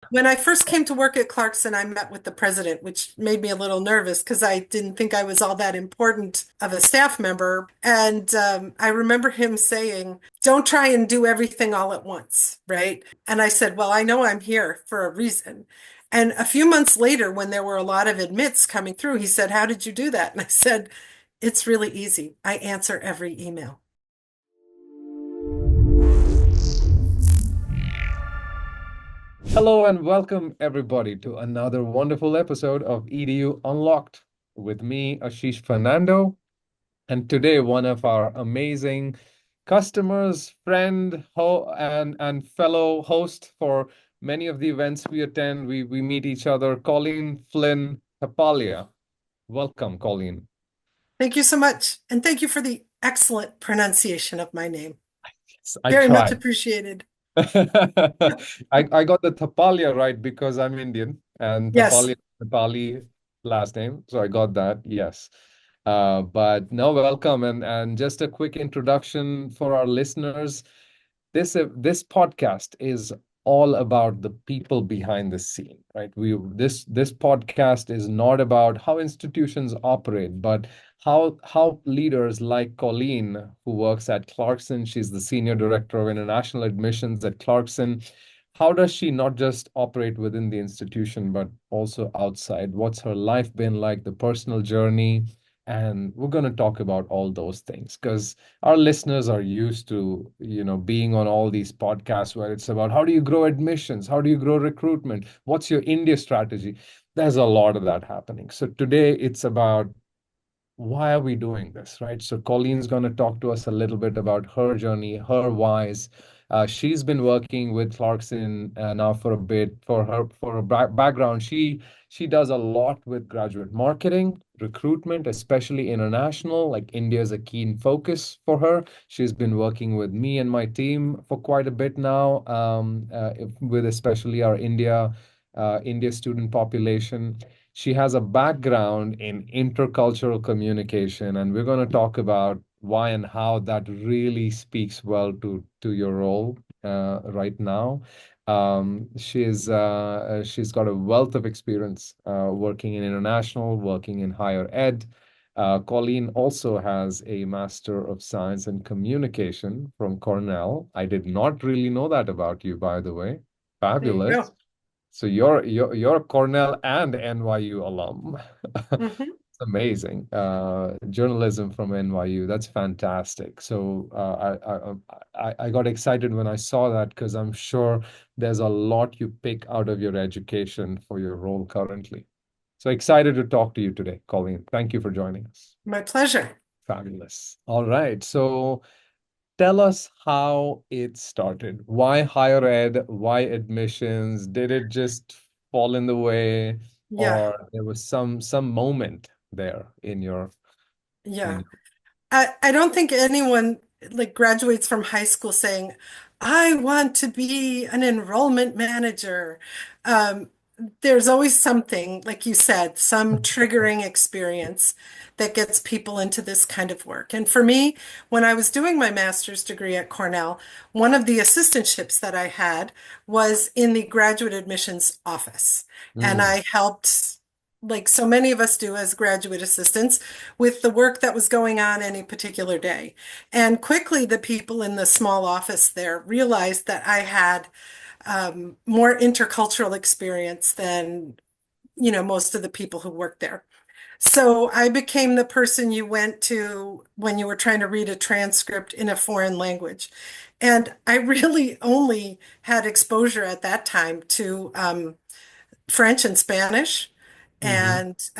When I first came to work at Clarkson, I met with the president, which made me a little nervous because I didn't think I was all that important of a staff member. And I remember him saying, "Don't try and do everything all at once," right? And I said, "Well, I know I'm here for a reason." And a few months later, when there were a lot of admits coming through, he said, "How did you do that?" And I said, "It's really easy. I answer every email." Hello and welcome everybody to another wonderful episode of Edu Unlocked with me, Ashish Fernando, and today one of our amazing customers, friend, and fellow host for many of the events we attend. We meet each other, Colleen Flynn Thapalia. Welcome, Colleen. Thank you so much. And thank you for the excellent pronunciation of my name. Yes, I Very much tried. appreciated. I got the Thapalia right because I'm Indian and Yes. Thapalia Nepali last name, so I got that. Yes. But no, welcome and just a quick introduction for our listeners. This podcast is all about the people behind the scene, right? This podcast is not about how institutions operate, but how leaders like Colleen, who works at Clarkson, she's the senior director of international admissions at Clarkson. How does she not just operate within the institution, but also outside? What's her life been like, the personal journey? And we're going to talk about all those things because our listeners are used to, being on all these podcasts where it's about how do you grow admissions? How do you grow recruitment? What's your India strategy? There's a lot of that happening. So today it's about why are we doing this, right? So Colleen's going to talk to us a little bit about her journey, her whys. She's been working with Clarkson now for a bit. For her background, she does a lot with graduate marketing, recruitment, especially international. Like India is a keen focus for her. She's been working with me and my team for quite a bit now, with especially our India student population. She has a background in intercultural communication, and we're going to talk about why and how that really speaks well to your role right now. She's got a wealth of experience working in international, working in higher ed. Colleen also has a Master of Science in Communication from Cornell. I did not really know that about you, by the way. There you Fabulous. go. So you're a Cornell and NYU alum. Hmm. It's amazing. Journalism from NYU. That's fantastic. So I got excited when I saw that because I'm sure there's a lot you pick out of your education for your role currently. So excited to talk to you today, Colleen. Thank you for joining us. My pleasure. Fabulous. All right. So tell us how it started. Why higher ed? Why admissions? Did it just fall in the way, Yeah. or there was some moment there in your Yeah. in I don't think anyone like graduates from high school saying, "I want to be an enrollment manager." Um, there's always something, like you said, some triggering experience that gets people into this kind of work. And for me, when I was doing my master's degree at Cornell, one of the assistantships that I had was in the graduate admissions office. And Mm, I helped, like so many of us do as graduate assistants, with the work that was going on any particular day. And quickly, the people in the small office there realized that I had more intercultural experience than, most of the people who worked there. So I became the person you went to when you were trying to read a transcript in a foreign language. And I really only had exposure at that time to French and Spanish. hmm. And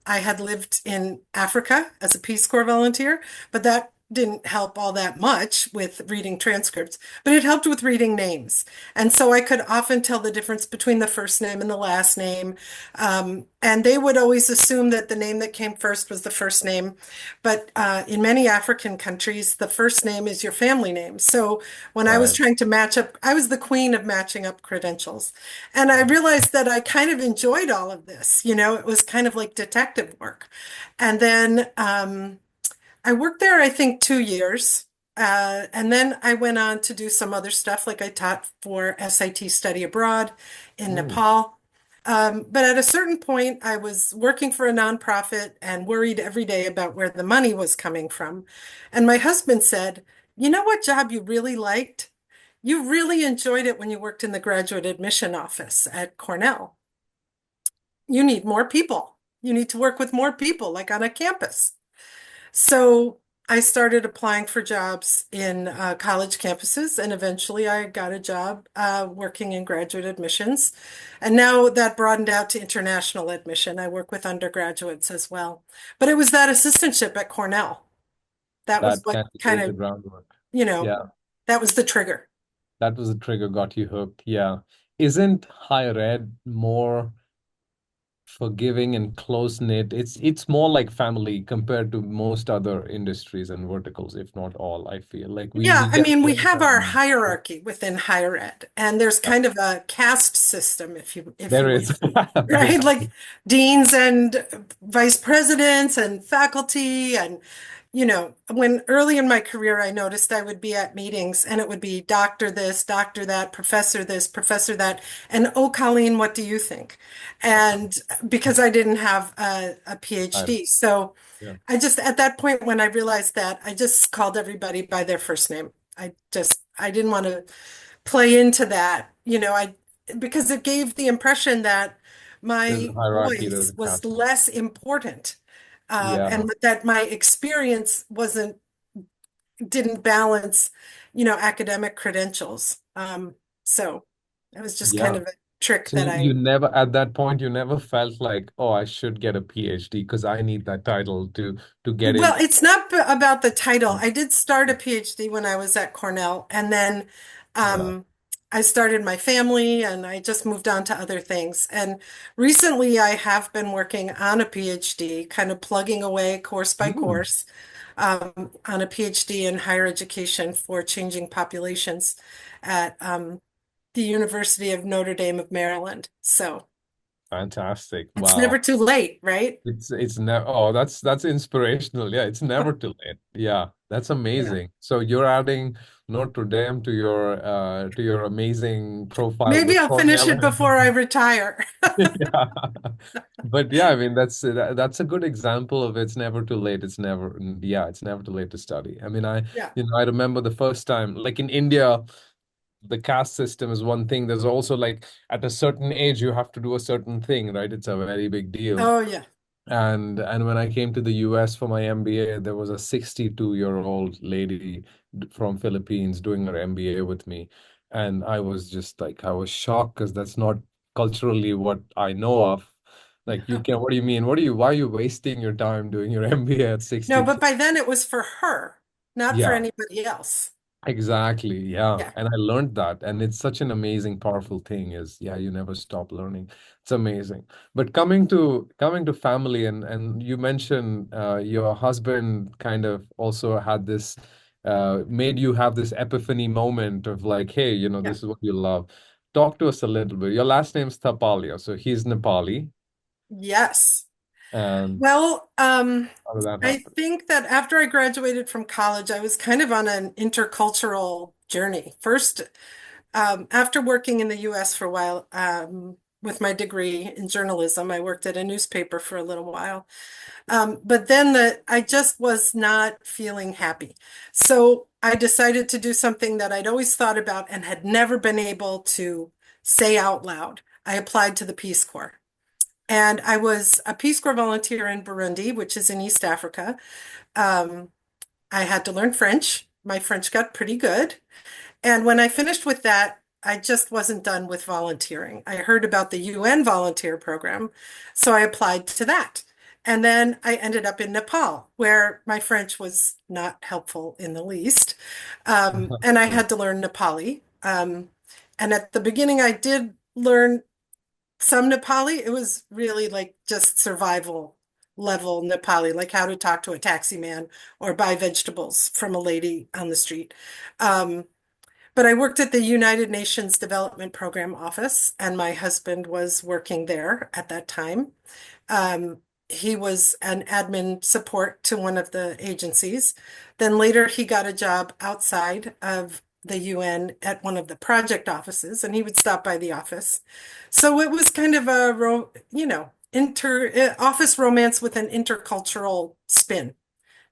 I had lived in Africa as a Peace Corps volunteer, but that didn't help all that much with reading transcripts, but it helped with reading names. And so I could often tell the difference between the first name and the last name. And they would always assume that the name that came first was the first name. But in many African countries, the first name is your family name. So when I was Right. trying to match up, I was the queen of matching up credentials. And I realized that I kind of enjoyed all of this. It was kind of like detective work. And then I worked there, I think, 2 years. And then I went on to do some other stuff, like I taught for SIT study abroad in Mm. Nepal. But at a certain point, I was working for a nonprofit and worried every day about where the money was coming from. And my husband said, "You know what job you really liked? You really enjoyed it when you worked in the graduate admission office at Cornell. You need more people. You need to work with more people, like on a campus." So I started applying for jobs in college campuses, and eventually I got a job working in graduate admissions. And now that broadened out to international admission. I work with undergraduates as well. But it was that assistantship at Cornell. That was That what kind of kind laid the of, groundwork. you know, Yeah, that was the trigger. that was the trigger, got you hooked. Yeah. Isn't higher ed more forgiving and close-knit? It's more like family compared to most other industries and verticals, if not all, I feel. Like we Yeah, we I get mean, we very have kind our of hierarchy within higher ed, and there's yeah, kind of a caste system, if you there will. is. Right? Yeah. Like deans and vice presidents and faculty. And, when early in my career, I noticed I would be at meetings and it would be doctor this, doctor that, professor this, professor that. And oh, Colleen, what do you think? And because I didn't have a I- PhD. So yeah. I just, at that point, when I realized that, I just called everybody by their first name. I didn't want to play into that, because it gave the impression that There's a my hierarchy, there's voice a was caste. less important, Yeah. and that my experience didn't balance, academic credentials. So it was just kind Yeah. of a trick So that you I never, at that point, you never felt like, oh, I should get a PhD because I need that title to get Well, in. it's not about the title. I did start a PhD when I was at Cornell, and then Yeah. um, I started my family and I just moved on to other things. And recently I have been working on a PhD, kind of plugging away course by Mm, course, on a PhD in higher education for changing populations at the University of Notre Dame of Maryland. So fantastic. it's never Wow. too late, right? It's never, oh, that's inspirational. Yeah, it's never too late. Yeah, that's Yeah. amazing. So you're adding Notre Dame to your amazing profile Maybe with I'll finish Cornell it and before I everything. retire. Yeah. But yeah, I mean that's a good example of it's never too late. It's never too late to study. I mean, Yeah. I remember the first time, like in India, the caste system is one thing. There's also like at a certain age you have to do a certain thing, right? It's a very big deal. Oh, yeah. And when I came to the US for my MBA, there was a 62-year-old lady from Philippines doing her MBA with me. And I was just like, I was shocked because that's not culturally what I know of. Like, what do you mean? Why are you wasting your time doing your MBA at No, but 62? by then it was for her, not for Yeah. anybody else. Exactly. Yeah. Yeah. And I learned that. And it's such an amazing, powerful thing is, yeah, you never stop learning. It's amazing. But coming to family and you mentioned your husband kind of also had this made you have this epiphany moment of like, hey, Yeah. this is what you love. Talk to us a little bit. Your last name's Thapalia, so he's Nepali. Yes. And Well, how did that I happen? think that after I graduated from college, I was kind of on an intercultural journey. First, after working in the US for a while, with my degree in journalism, I worked at a newspaper for a little while. But then I just was not feeling happy. So I decided to do something that I'd always thought about and had never been able to say out loud. I applied to the Peace Corps. And I was a Peace Corps volunteer in Burundi, which is in East Africa. Um, I had to learn French. My French got pretty good. And when I finished with that, I just wasn't done with volunteering. I heard about the UN volunteer program, so I applied to that. And then I ended up in Nepal, where my French was not helpful in the least. And I Yeah. had to learn Nepali. And at the beginning, I did learn some Nepali. It was really like just survival level Nepali, like how to talk to a taxi man or buy vegetables from a lady on the street. Um, but I worked at the United Nations Development Program office, and my husband was working there at that time. Um, he was an admin support to one of the agencies. Then later he got a job outside of the UN at one of the project offices, and he would stop by the office. So it was kind of a, inter office romance with an intercultural spin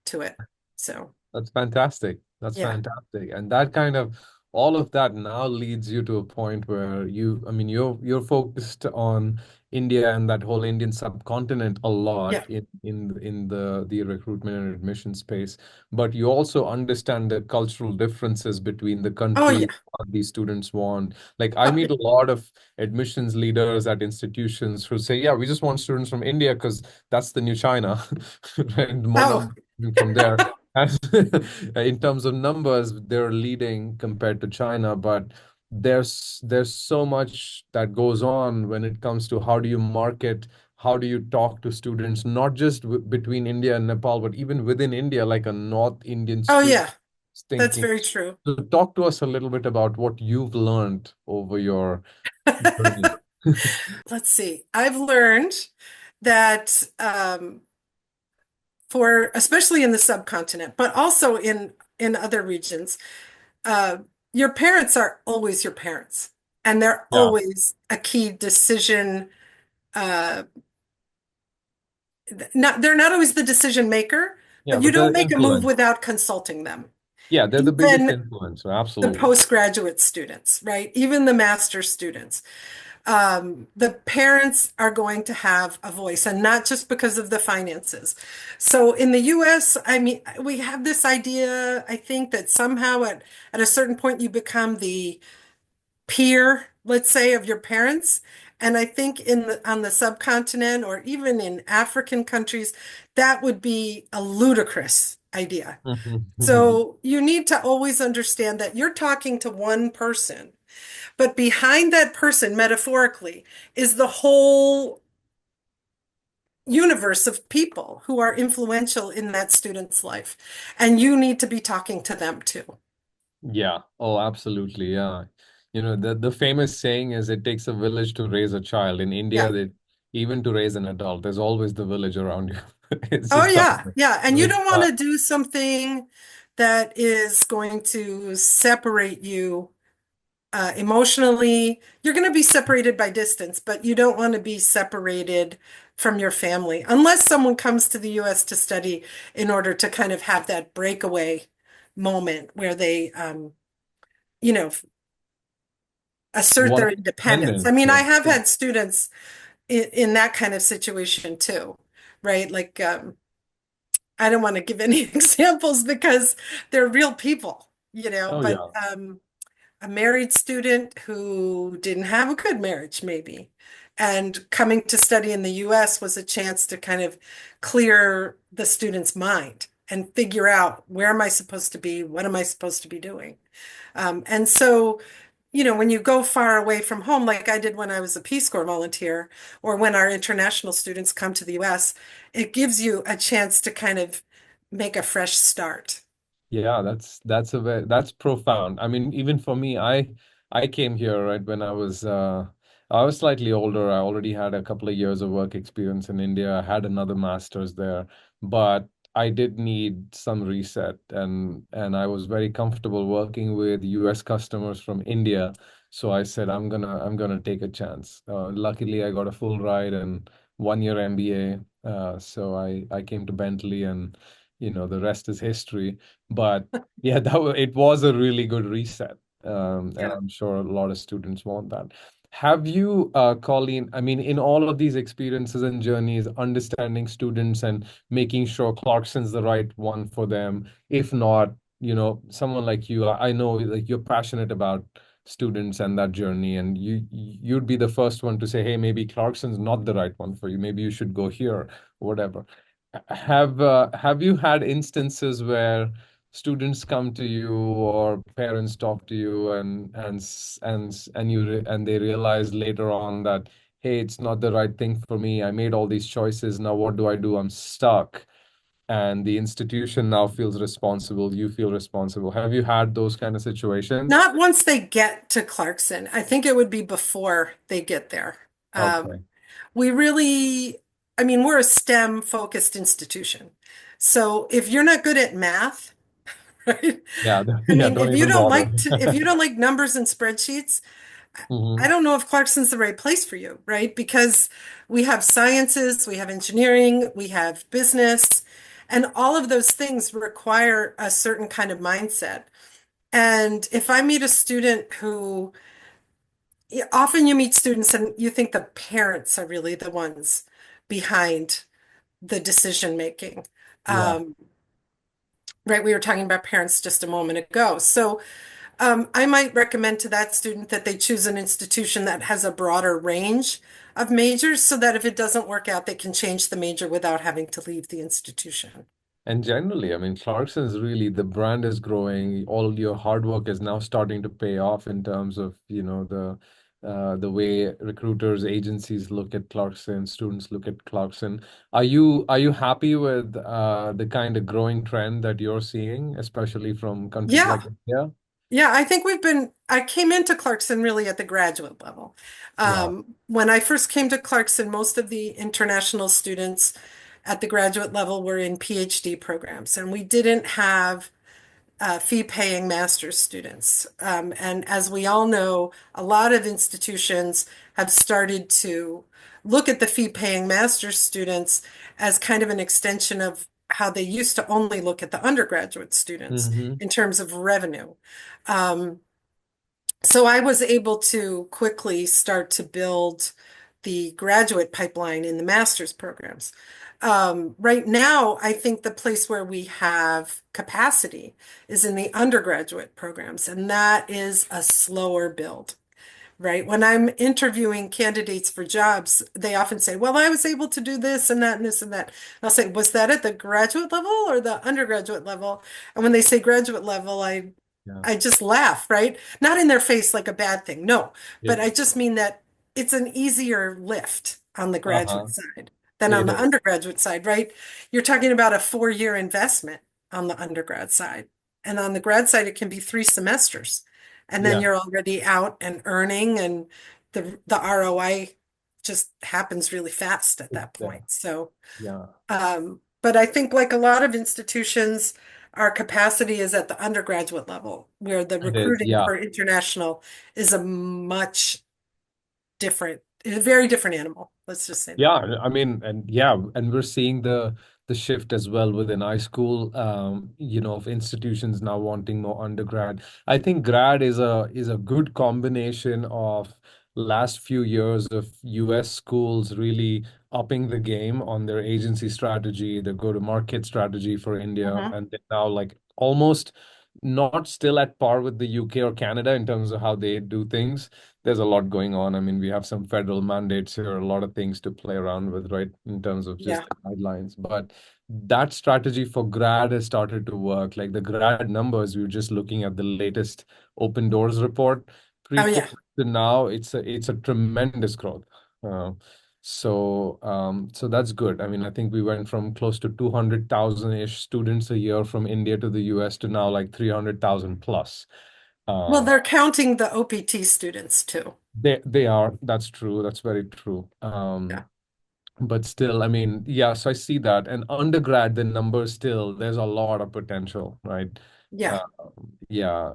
to it. So That's fantastic. That's yeah. fantastic. And that kind of all of that now leads you to a point where I mean, you're focused on India and that whole Indian subcontinent a lot Yeah. in the recruitment and admission space, but you also understand the cultural differences between the Oh countries, yeah. what these students want. Like I Oh, meet a lot of admissions leaders at institutions who say, yeah, we just want students from India because that's the new China, right? More oh. numbers from there. And in terms of numbers, they're leading compared to China, but there's so much that goes on when it comes to how do you market, how do you talk to students, not just between India and Nepal, but even within India, like a North Indian Oh student yeah. is That's thinking. very true. So talk to us a little bit about what you've learned over your journey. Let's see. I've learned that for especially in the subcontinent, but also in other regions, uh, your parents are always your parents, and they're Yeah, always a key decision. Uh, they're not always the decision maker, yeah, but you but don't the make a move influence. without consulting them. Yeah, they're the biggest Even influencer, the absolutely. postgraduate students, right? Even the master students. The parents are going to have a voice, and not just because of the finances. So in the US, I mean, we have this idea, I think, that somehow at a certain point you become the peer, let's say, of your parents. And I think on the subcontinent or even in African countries, that would be a ludicrous idea. So you need to always understand that you're talking to one person, but behind that person, metaphorically, is the whole universe of people who are influential in that student's life. And you need to be talking to them too. Yeah. Oh, absolutely. Yeah. You know, the famous saying is it takes a village to raise a child. In Yeah. India, even to raise an adult, there's always the village around you. It's Oh, just how yeah. Yeah. And you it's don't want to do something that is going to separate you emotionally. You're going to be separated by distance, but you don't want to be separated from your family unless someone comes to the US to study in order to kind of have that breakaway moment where they, you know, assert more their independence. I independent. mean, I Yeah. have had students in that kind of situation too, right? Like, I don't want to give any examples because they're real people, Oh, but yeah. a married student who didn't have a good marriage, maybe, and coming to study in the US was a chance to kind of clear the student's mind and figure out where am I supposed to be? What am I supposed to be doing? And so, when you go far away from home, like I did when I was a Peace Corps volunteer, or when our international students come to the US, it gives you a chance to kind of make a fresh start. Yeah, that's profound. I mean, even for me, I came here right when I was slightly older. I already had a couple of years of work experience in India. I had another master's there, but I did need some reset and I was very comfortable working with US customers from India. So I said I'm gonna take a chance. Luckily, I got a full ride and 1 year MBA. So I came to Bentley and the rest is history. But yeah, it was a really good reset. And Yeah. I'm sure a lot of students want that. Have you, Colleen, I mean, in all of these experiences and journeys, understanding students and making sure Clarkson's the right one for them, if not, someone like you, I know like you're passionate about students and that journey, and you'd be the first one to say, hey, maybe Clarkson's not the right one for you. Maybe you should go here, whatever. Have you had instances where students come to you or parents talk to you and they realize later on that, hey, it's not the right thing for me. I made all these choices. Now what do I do? I'm stuck. And the institution now feels responsible. You feel responsible. Have you had those kind of situations? Not once they get to Clarkson. I think it would be before they get there. Um, Okay. we really I mean, we're a STEM focused institution. So if you're not good at math, right? Yeah, I yeah, mean, don't even bother. if you don't like numbers and spreadsheets, I Hmm. don't know if Clarkson's the right place for you, right? Because we have sciences, we have engineering, we have business, and all of those things require a certain kind of mindset. And if I meet a student who, yeah, often you meet students and you think the parents are really the ones behind the decision making. Yeah. Um, right? We were talking about parents just a moment ago. So I might recommend to that student that they choose an institution that has a broader range of majors so that if it doesn't work out, they can change the major without having to leave the institution. And generally, I mean, Clarkson's really, the brand is growing. All your hard work is now starting to pay off in terms of, the way recruiters, agencies look at Clarkson, students look at Clarkson. Are you happy with the kind of growing trend that you're seeing, especially from countries Yeah. like India? Yeah, I came into Clarkson really at the graduate level. Yeah. When I first came to Clarkson, most of the international students at the graduate level were in PhD programs, and we didn't have fee-paying master's students. And as we all know, a lot of institutions have started to look at the fee-paying master's students as kind of an extension of how they used to only look at the undergraduate students Hmm. in terms of revenue. Um, so I was able to quickly start to build the graduate pipeline in the master's programs. Right now, I think the place where we have capacity is in the undergraduate programs, and that is a slower build, right? When I'm interviewing candidates for jobs, they often say, well, I was able to do this and that and this and that. And I'll say, was that at the graduate level or the undergraduate level? And when they say graduate level, Yeah. I just laugh, right? Not in their face like a bad thing, no, Yeah. but I just mean that it's an easier lift on the Uh-huh. graduate side than on It the is. undergraduate side, right? You're talking about a 4-year investment on the undergrad side. And on the grad side, it can be 3 semesters. And then Yeah. you're already out and earning, and the ROI just happens really fast at that Yeah. point. So, Yeah. but I think like a lot of institutions, our capacity is at the undergraduate level, where the It is. recruiting Yeah. for international is a much different, a very different animal. Let's just say Yeah, that. I mean, and yeah, and we're seeing the shift as well within high school, of institutions now wanting more undergrad. I think grad is a good combination of last few years of US schools really upping the game on their agency strategy, their go-to-market strategy for India, Mhm. and they're now like almost not still at par with the UK or Canada in terms of how they do things. There's a lot going on. I mean, we have some federal mandates here, a lot of things to play around with, right, in terms of just Yeah. the guidelines. But that strategy for grad has started to work. Like the grad numbers, we were just looking at the latest Open Doors report. Oh, yeah. Pre-COVID to now, it's a tremendous growth. Uh, so that's good. I mean, I think we went from close to 200,000-ish students a year from India to the US to now like 300,000 plus. Well, Uh, they're counting the OPT students too. they are. That's true. That's very true. Yeah. But still, I mean, yeah, so I see that. And undergrad, the numbers still, there's a lot of potential, right? Yeah. Uh, yeah.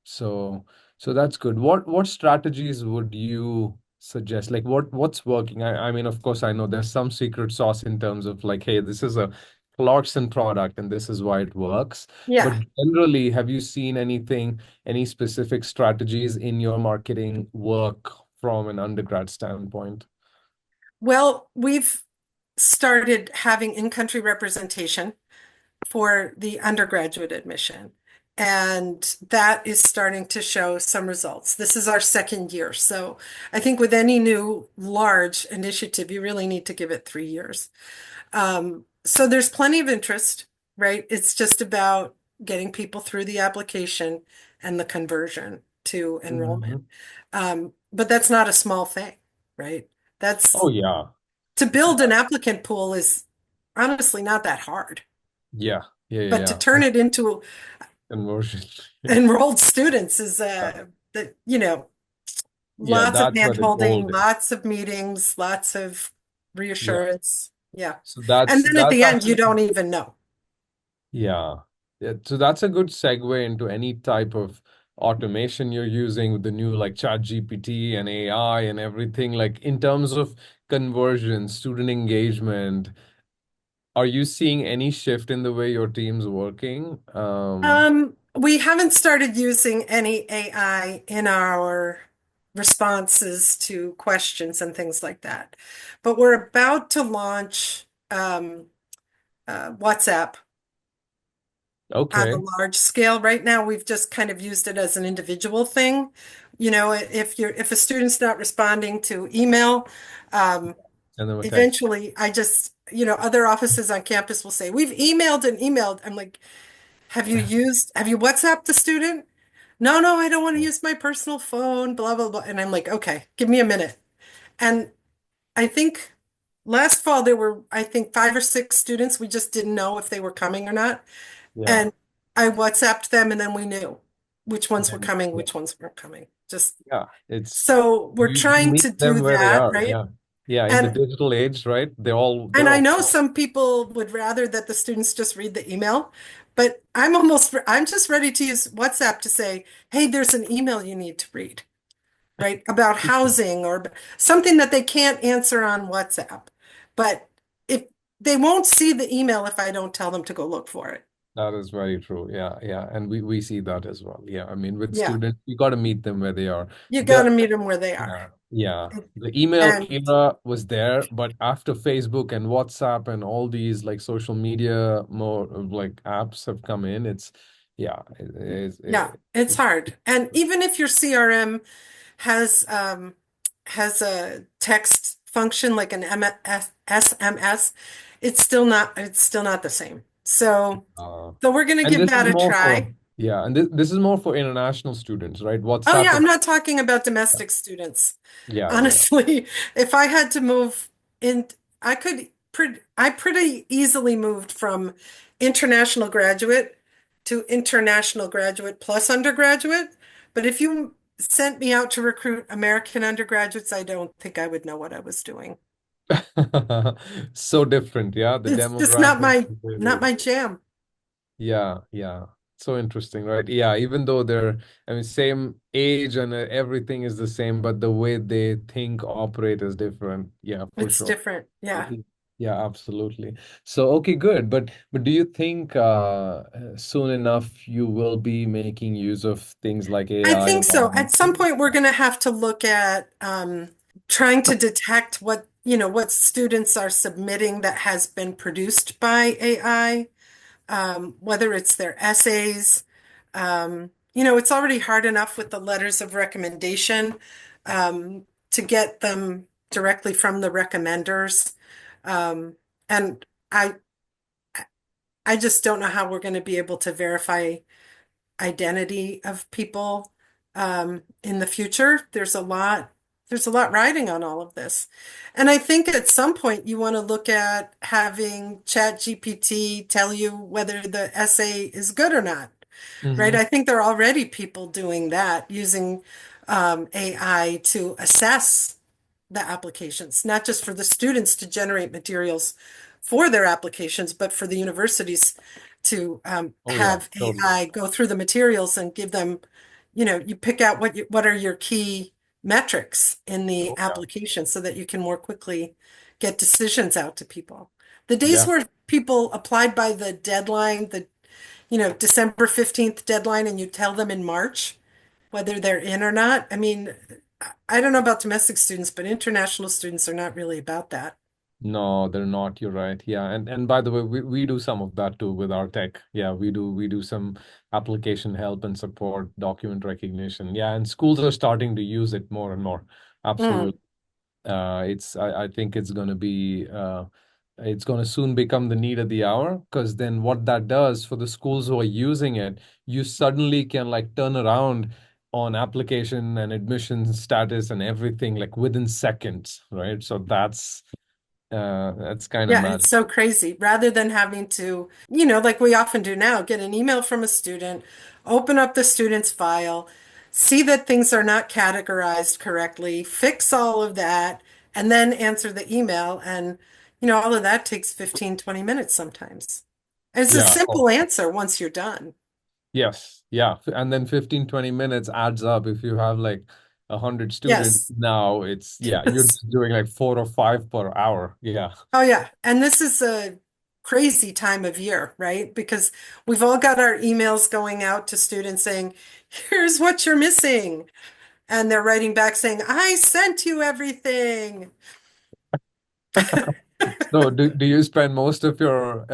So that's good. What strategies would you suggest? Like what's working? I mean, of course, I know there's some secret sauce in terms of like, hey, this is a Clarkson product and this is why it works. But Yeah. generally, have you seen any specific strategies in your marketing work from an undergrad standpoint? Well, we've started having in-country representation for the undergraduate admission. And that is starting to show some results. This is our second year. So I think with any new large initiative, you really need to give it 3 years. So there's plenty of interest, right? It's just about getting people through the application and the conversion to enrollment. Mhm. But that's not a small thing, right? Oh That's yeah. to build Yeah. an applicant pool is honestly not that hard. Yeah. Yeah. But to Yeah. turn Yeah. it into Conversion. Yeah. enrolled students is Yeah. that Yeah, lots of that's where hand the holding, gold is. lots of meetings, lots of Yeah. reassurance. Yeah. So And then at that's the end, you actually don't even know. yeah. Yeah. So that's a good segue into any type of automation you're using with the new like chat GPT and AI and everything. Like in terms of conversion, student engagement, are you seeing any shift in the way your team's working? We haven't started using any AI in our responses to questions and things like that. But we're about to launch WhatsApp on a Okay. large scale. Right now, we've just kind of used it as an individual thing. You know, if a student's not responding to email, um, Send them a text. eventually I just, other offices on campus will say, we've emailed and emailed. I'm like, have you WhatsApped the student? No, no, I don't want to use my personal phone, blah, blah, blah. And I'm like, okay, give me a minute. And I think last fall there were, I think, 5 or 6 students. We just didn't know if they were coming or not. Yeah. And I WhatsApped them and then we knew which ones were Then, coming, yeah. which ones weren't coming. Just Yeah. It's so we're you trying meet to them do where they that, are. right? Yeah. Yeah. In the And digital age, right? and they're I all know some people would rather that the students just read the email, but I'm just ready to use WhatsApp to say, hey, there's an email you need to read, right? About housing or something that they can't answer on WhatsApp. But if they won't see the email if I don't tell them to go look for it. That is very true. Yeah, yeah. And we see that as well. Yeah. I mean, with Yeah, students, you got to meet them where they are. you got The to meet them where they are. yeah, yeah. The email And era was there, but after Facebook and WhatsApp and all these like social media more like apps have come in, it's yeah, yeah, it's it, hard. And even if your CRM has has a text function like an SMS, it's still not the same. uh, So we're going to and give this is that a more try. for yeah, and this is more for international students, right? Oh yeah, WhatsApp is I'm not talking about domestic students. yeah, yeah. Honestly, if I had to move in, I pretty easily moved from international graduate to international graduate plus undergraduate. But if you sent me out to recruit American undergraduates, I don't think I would know what I was doing. So different, yeah. The It's just demographics. not my jam. Yeah, yeah. So interesting, right? Yeah, even though they're, I mean, same age and everything is the same, but the way they think, operate is different. Yeah, for It's sure. different. Yeah. Yeah, absolutely. So, okay, good. But do you think soon enough you will be making use of things like I AI think or so. At some automation? point, we're going to have to look at trying to detect what students are submitting that has been produced by AI, whether it's their essays. It's already hard enough with the letters of recommendation to get them directly from the recommenders. Um, and I just don't know how we're going to be able to verify identity of people in the future. There's a lot riding on all of this. And I think at some point you want to look at having Chat GPT tell you whether the essay is good or not, right? Mm-hmm. I think there are already people doing that using AI to assess the applications, not just for the students to generate materials for their applications, but for the universities to Oh yeah, have totally. AI go through the materials and give them, you pick out what are your key metrics in the Oh yeah. application so that you can more quickly get decisions out to people. The days Yeah. where people applied by the deadline, the December 15th deadline, and you tell them in March whether they're in or not. I mean, I don't know about domestic students, but international students are not really about that. No, they're not. You're right. Yeah. And by the way, we do some of that too with our tech. Yeah, we do some application help and support, document recognition. Yeah, and schools are starting to use it more and more. Mm. Absolutely. I think it's gonna soon become the need of the hour because then what that does for the schools who are using it, you suddenly can like turn around on application and admission status and everything like within seconds, right? So that's kind of Yeah, magic. it's so crazy. Rather than having to, like we often do now, get an email from a student, open up the student's file, see that things are not categorized correctly, fix all of that, and then answer the email. And, all of that takes 15, 20 minutes sometimes. And it's a Yeah. simple Oh, answer once you're done. yes. Yeah. And then 15-20 minutes adds up. If you have like 100 students Yes. now, it's, yeah, you're Yes. just doing like 4 or 5 per hour. Yeah. Oh, yeah. And this is a crazy time of year, right? Because we've all got our emails going out to students saying, here's what you're missing. And they're writing back saying, I sent you everything. So do you spend most of your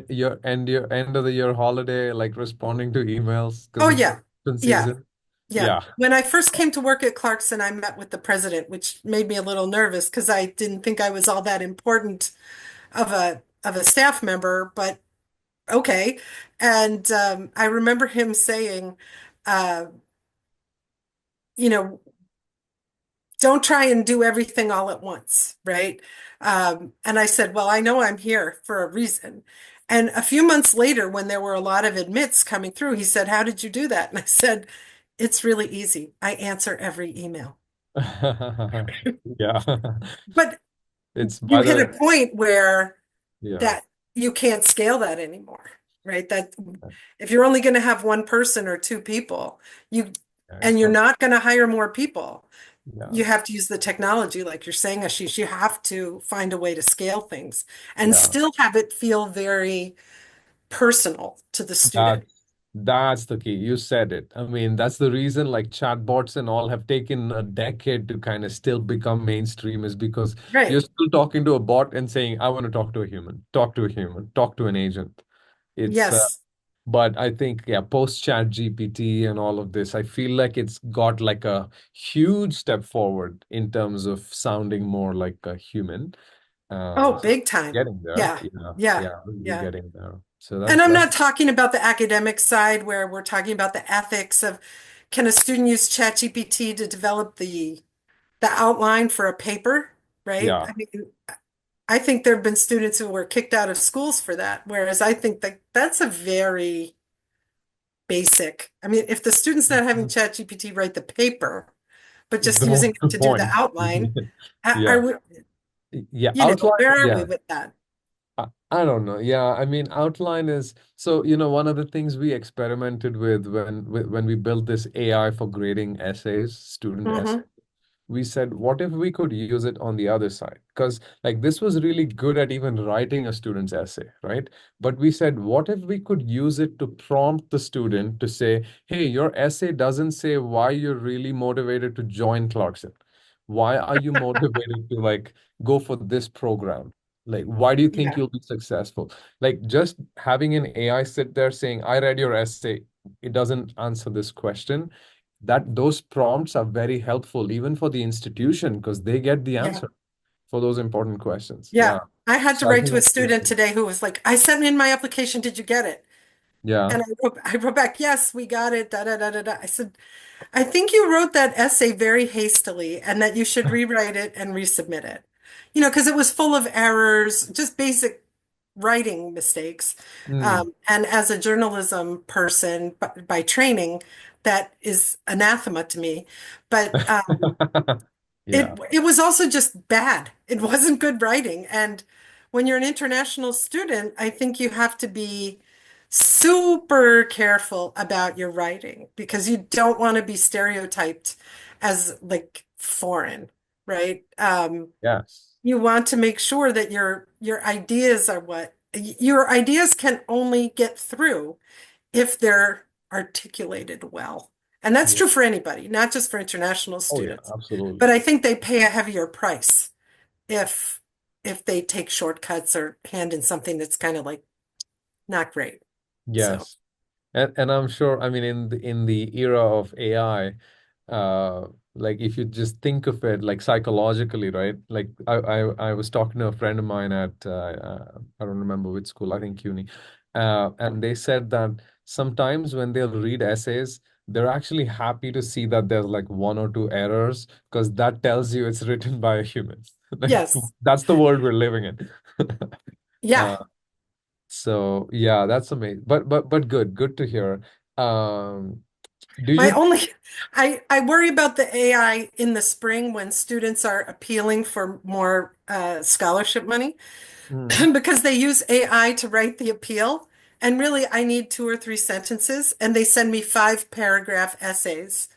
your end of the year holiday like responding to emails because Oh, it's yeah. open Yeah. season? Yeah. Yeah. When I first came to work at Clarkson, I met with the president, which made me a little nervous because I didn't think I was all that important of a staff member, but okay. And I remember him saying, uh, you know, don't try and do everything all at once, right? And I said, well, I know I'm here for a reason. And a few months later, when there were a lot of admits coming through, he said, how did you do that? And I said, it's really easy. I answer every email. Yeah. But It's you by the hit way, a point where yeah. that you can't scale that anymore, right? That if you're only going to have one person or two people, you Yeah. and you're not going to hire more people, Yeah. you have to use the technology, like you're saying, Ashish. You have to find a way to scale things and Yeah. still have it feel very personal to the student. That's the key. You said it. I mean, that's the reason like chatbots and all have taken a decade to kind of still become mainstream is because you're Right. still talking to a bot and saying, I want to talk to a human, talk to a human, talk to an agent. It's Yes. but I think yeah, post chat GPT and all of this, I feel like it's got like a huge step forward in terms of sounding more like a human. Oh, So big time. getting there. Yeah. Yeah, Yeah. yeah, we're Yeah. getting there. So And I'm that's not talking about the academic side where we're talking about the ethics of can a student use ChatGPT to develop the outline for a paper, right? yeah. I mean, I think there have been students who were kicked out of schools for that, whereas I think that that's a very basic. I mean, if the student's not having ChatGPT write the paper, but just using it The to do the point. outline, are Yeah. we, Yeah. Outline. where are we Yeah. with that? I don't know. Yeah. I mean, outline is so, one of the things we experimented with when we built this AI for grading essays, student essays. Hmm. We said, what if we could use it on the other side? Because like this was really good at even writing a student's essay, right? But we said, what if we could use it to prompt the student to say, hey, your essay doesn't say why you're really motivated to join Clarkson. Why are you motivated to like go for this program? Like, why do you think Yeah, you'll be successful? Like, just having an AI sit there saying, I read your essay, it doesn't answer this question, that those prompts are very helpful even for the institution because they get the yeah, answer for those important questions. yeah. Yeah. I had to So I write think to a that's student useful. today who was like, I sent in my application. Did you get it? Yeah. And I wrote back, yes, we got it. Da, da, da, da, da. I said, I think you wrote that essay very hastily and that you should rewrite it and resubmit it. Because it was full of errors, just basic writing mistakes. Mm. And as a journalism person by training, that is anathema to me. But Yeah. it was also just bad. It wasn't good writing. And when you're an international student, I think you have to be super careful about your writing because you don't want to be stereotyped as like foreign, right? Yes. You want to make sure that your ideas are what your ideas can only get through if they're articulated well. And that's Yeah. true for anybody, not just for international Oh, yeah, students. But absolutely. I think they pay a heavier price if if they take shortcuts or hand in something that's kind of like not great. So, Yes. And I'm sure, I mean, in the era of AI, like if you just think of it like psychologically, right? Like I was talking to a friend of mine at I don't remember which school, I think uni, and they said that sometimes when they'll read essays, they're actually happy to see that there's like one or two errors because that tells you it's written by a human. Like yes. that's the world we're living in. Yeah. Uh, so yeah, that's amazing. But good to hear. Um, Do My you? only, I worry about the AI in the spring when students are appealing for more scholarship money Mm, because they use AI to write the appeal. And really, I need two or three sentences, and they send me 5 paragraph essays.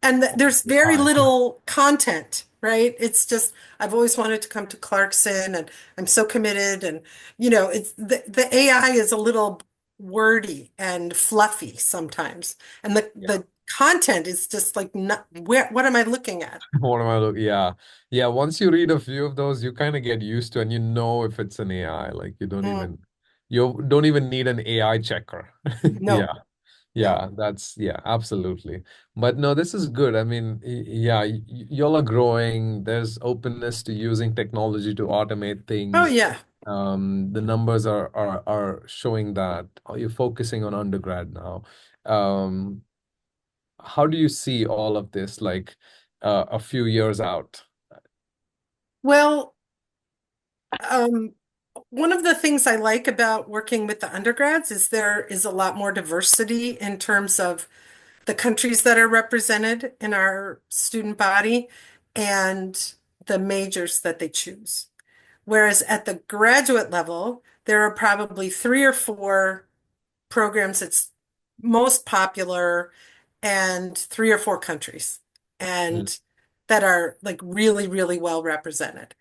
And there's very God. little content, right? It's just, I've always wanted to come to Clarkson and I'm so committed. And, it's the AI is a little wordy and fluffy sometimes. And Yeah. the content is just like, not, what am I looking at? What am I looking? Yeah. Yeah. Once you read a few of those, you kind of get used to and you know if it's an AI. Like Mm, you don't even need an AI checker. Yeah. no, no. Yeah, yeah, absolutely. But no, this is good. I mean, yeah, y'all are growing. There's openness to using technology to automate Oh, things. yeah. The numbers are showing that. You're focusing on undergrad now. Um, how do you see all of this like a few years out? Well, um, one of the things I like about working with the undergrads is there is a lot more diversity in terms of the countries that are represented in our student body and the majors that they choose. Whereas at the graduate level, there are probably 3 or 4 programs that's most popular and 3 or 4 countries Mm. and that are like really, really well represented.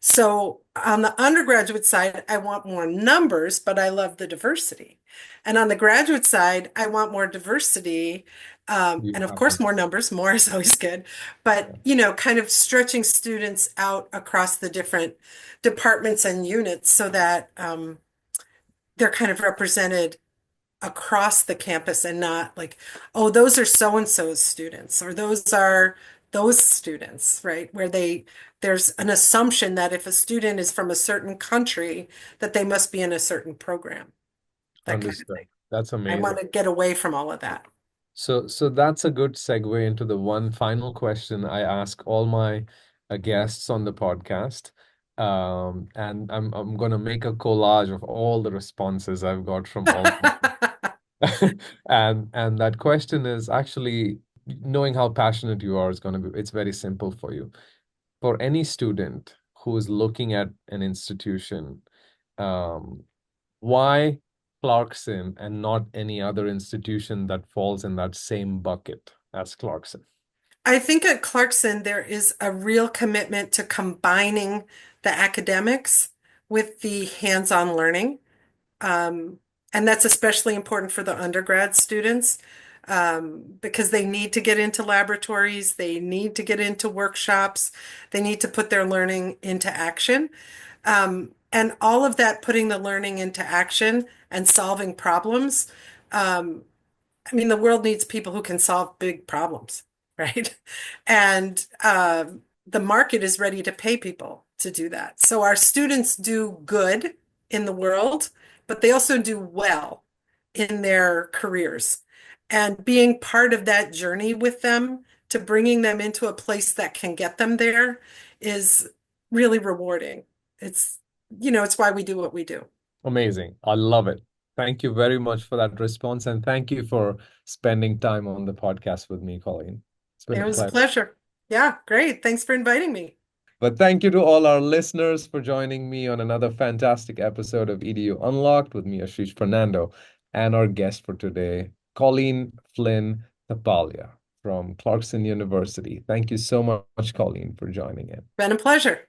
So on the undergraduate side, I want more numbers, but I love the diversity. And on the graduate side, I want more diversity. You And of have course, them. more numbers, more is always good. But, kind of stretching students out across the different departments and units so that they're kind of represented across the campus and not like, oh, those are so and so's students or those are those students, right? Where there's an assumption that if a student is from a certain country, that they must be in a certain program, that kind of Understood. thing. That's I amazing. want to get away from all of that. So that's a good segue into the one final question I ask all my guests on the podcast. And I'm gonna make a collage of all the responses I've got from all and that question is actually knowing how passionate you are is gonna be it's very simple for you. For any student who is looking at an institution, um, why Clarkson and not any other institution that falls in that same bucket as Clarkson? I think at Clarkson, there is a real commitment to combining the academics with the hands-on learning. Um, and that's especially important for the undergrad students because they need to get into laboratories, they need to get into workshops, they need to put their learning into action. And all of that, putting the learning into action and solving problems. I mean, the world needs people who can solve big problems, right? And the market is ready to pay people to do that. So our students do good in the world, but they also do well in their careers. And being part of that journey with them to bringing them into a place that can get them there is really rewarding. It's, it's why we do what we do. Amazing. I love it. Thank you very much for that response. And thank you for spending time on the podcast with me, Colleen. It's been It a was a pleasure. pleasure. Yeah, great. Thanks for inviting me. But thank you to all our listeners for joining me on another fantastic episode of Edu Unlocked with me, Ashish Fernando, and our guest for today, Colleen Flynn Thapalia from Clarkson University. Thank you so much, Colleen, for joining in. Been a pleasure.